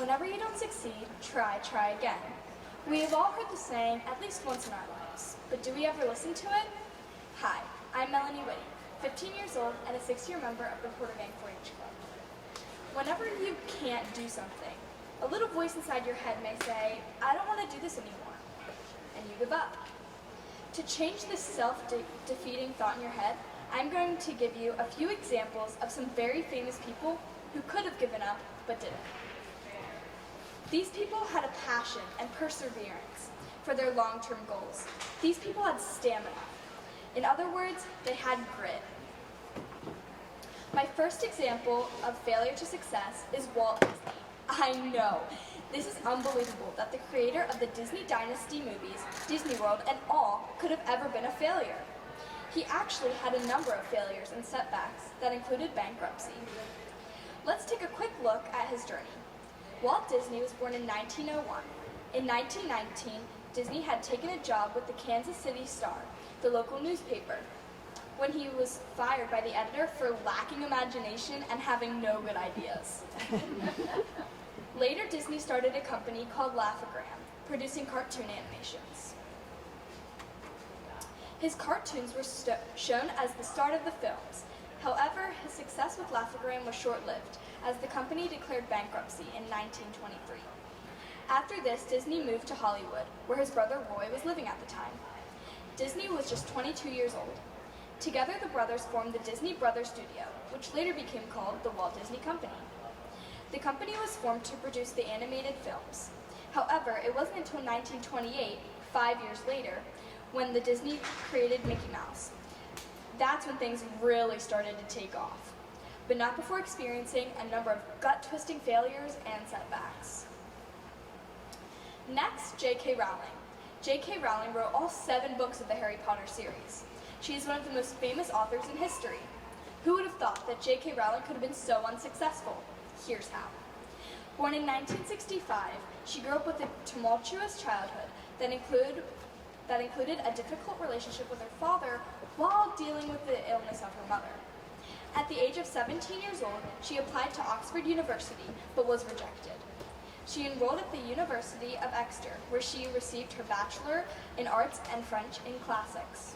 Whenever you don't succeed, try again. We have all heard the saying at least once in our lives, but do we ever listen to it? Hi, I'm Melanie Witte, 15 years old and a 6-year member of the Porter Gang 4-H Club. Whenever you can't do something, a little voice inside your head may say, I don't want to do this anymore, and you give up. To change this self-defeating thought in your head, I'm going to give you a few examples of some very famous people who could have given up but didn't. These people had a passion and perseverance for their long-term goals. These people had stamina. In other words, they had grit. My first example of failure to success is Walt Disney. I know, this is unbelievable that the creator of the Disney Dynasty movies, Disney World, and all could have ever been a failure. He actually had a number of failures and setbacks that included bankruptcy. Let's take a quick look at his journey. Walt Disney was born in 1901. In 1919, Disney had taken a job with the Kansas City Star, the local newspaper, when he was fired by the editor for lacking imagination and having no good ideas. Later, Disney started a company called Laugh-O-Gram, producing cartoon animations. His cartoons were shown as the start of the films. However, his success with Laugh-O-Gram was short-lived, as the company declared bankruptcy in 1923. After this, Disney moved to Hollywood, where his brother Roy was living at the time. Disney was just 22 years old. Together, the brothers formed the Disney Brothers Studio, which later became called the Walt Disney Company. The company was formed to produce the animated films. However, it wasn't until 1928, 5 years later, when the Disney created Mickey Mouse. That's when things really started to take off, but not before experiencing a number of gut-twisting failures and setbacks. Next, J.K. Rowling. J.K. Rowling wrote all 7 books of the Harry Potter series. She is one of the most famous authors in history. Who would have thought that J.K. Rowling could have been so unsuccessful? Here's how. Born in 1965, she grew up with a tumultuous childhood that included a difficult relationship with her father while dealing with the illness of her mother. At the age of 17 years old, she applied to Oxford University, but was rejected. She enrolled at the University of Exeter, where she received her Bachelor in Arts and French in Classics.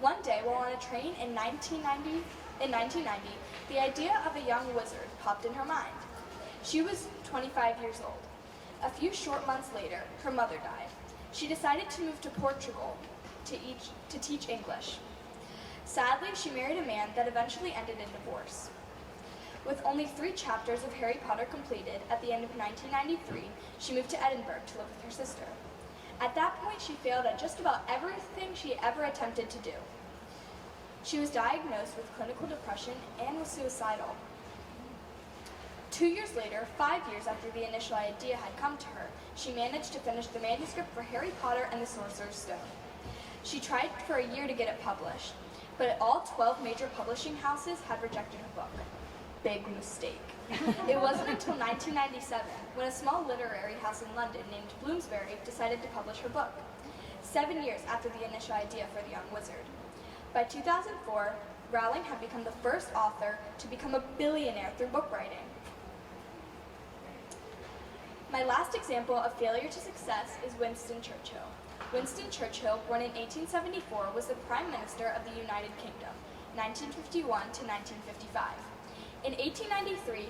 One day, while on a train in 1990, the idea of a young wizard popped in her mind. She was 25 years old. A few short months later, her mother died. She decided to move to Portugal to teach English. Sadly, she married a man that eventually ended in divorce. With only 3 chapters of Harry Potter completed at the end of 1993, she moved to Edinburgh to live with her sister. At that point, she failed at just about everything she ever attempted to do. She was diagnosed with clinical depression and was suicidal. 2 years later, 5 years after the initial idea had come to her, she managed to finish the manuscript for Harry Potter and the Sorcerer's Stone. She tried for a year to get it published, but all 12 major publishing houses had rejected her book. Big mistake. It wasn't until 1997 when a small literary house in London named Bloomsbury decided to publish her book, 7 years after the initial idea for The Young Wizard. By 2004, Rowling had become the first author to become a billionaire through book writing. My last example of failure to success is Winston Churchill. Winston Churchill, born in 1874, was the Prime Minister of the United Kingdom, 1951 to 1955. In 1893,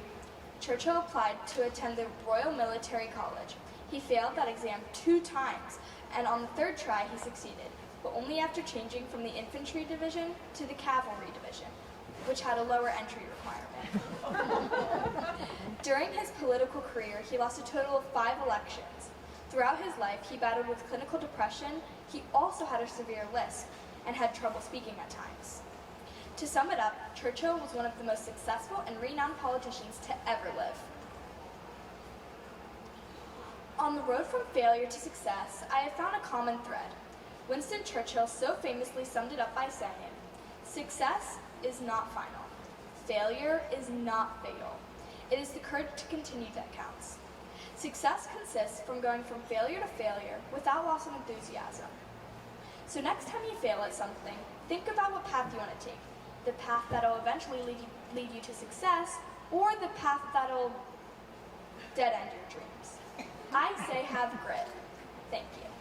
Churchill applied to attend the Royal Military College. He failed that exam 2 times, and on the 3rd try he succeeded, but only after changing from the infantry division to the cavalry division, which had a lower entry requirement. During his political career, he lost a total of 5 elections. Throughout his life, he battled with clinical depression. He also had a severe lisp and had trouble speaking at times. To sum it up, Churchill was one of the most successful and renowned politicians to ever live. On the road from failure to success, I have found a common thread. Winston Churchill so famously summed it up by saying, "Success is not final. Failure is not fatal. It is the courage to continue that counts." Success consists from going from failure to failure without loss of enthusiasm. So next time you fail at something, think about what path you want to take. the path that'll eventually lead you to success, or the path that'll dead end your dreams. I say have grit. Thank you.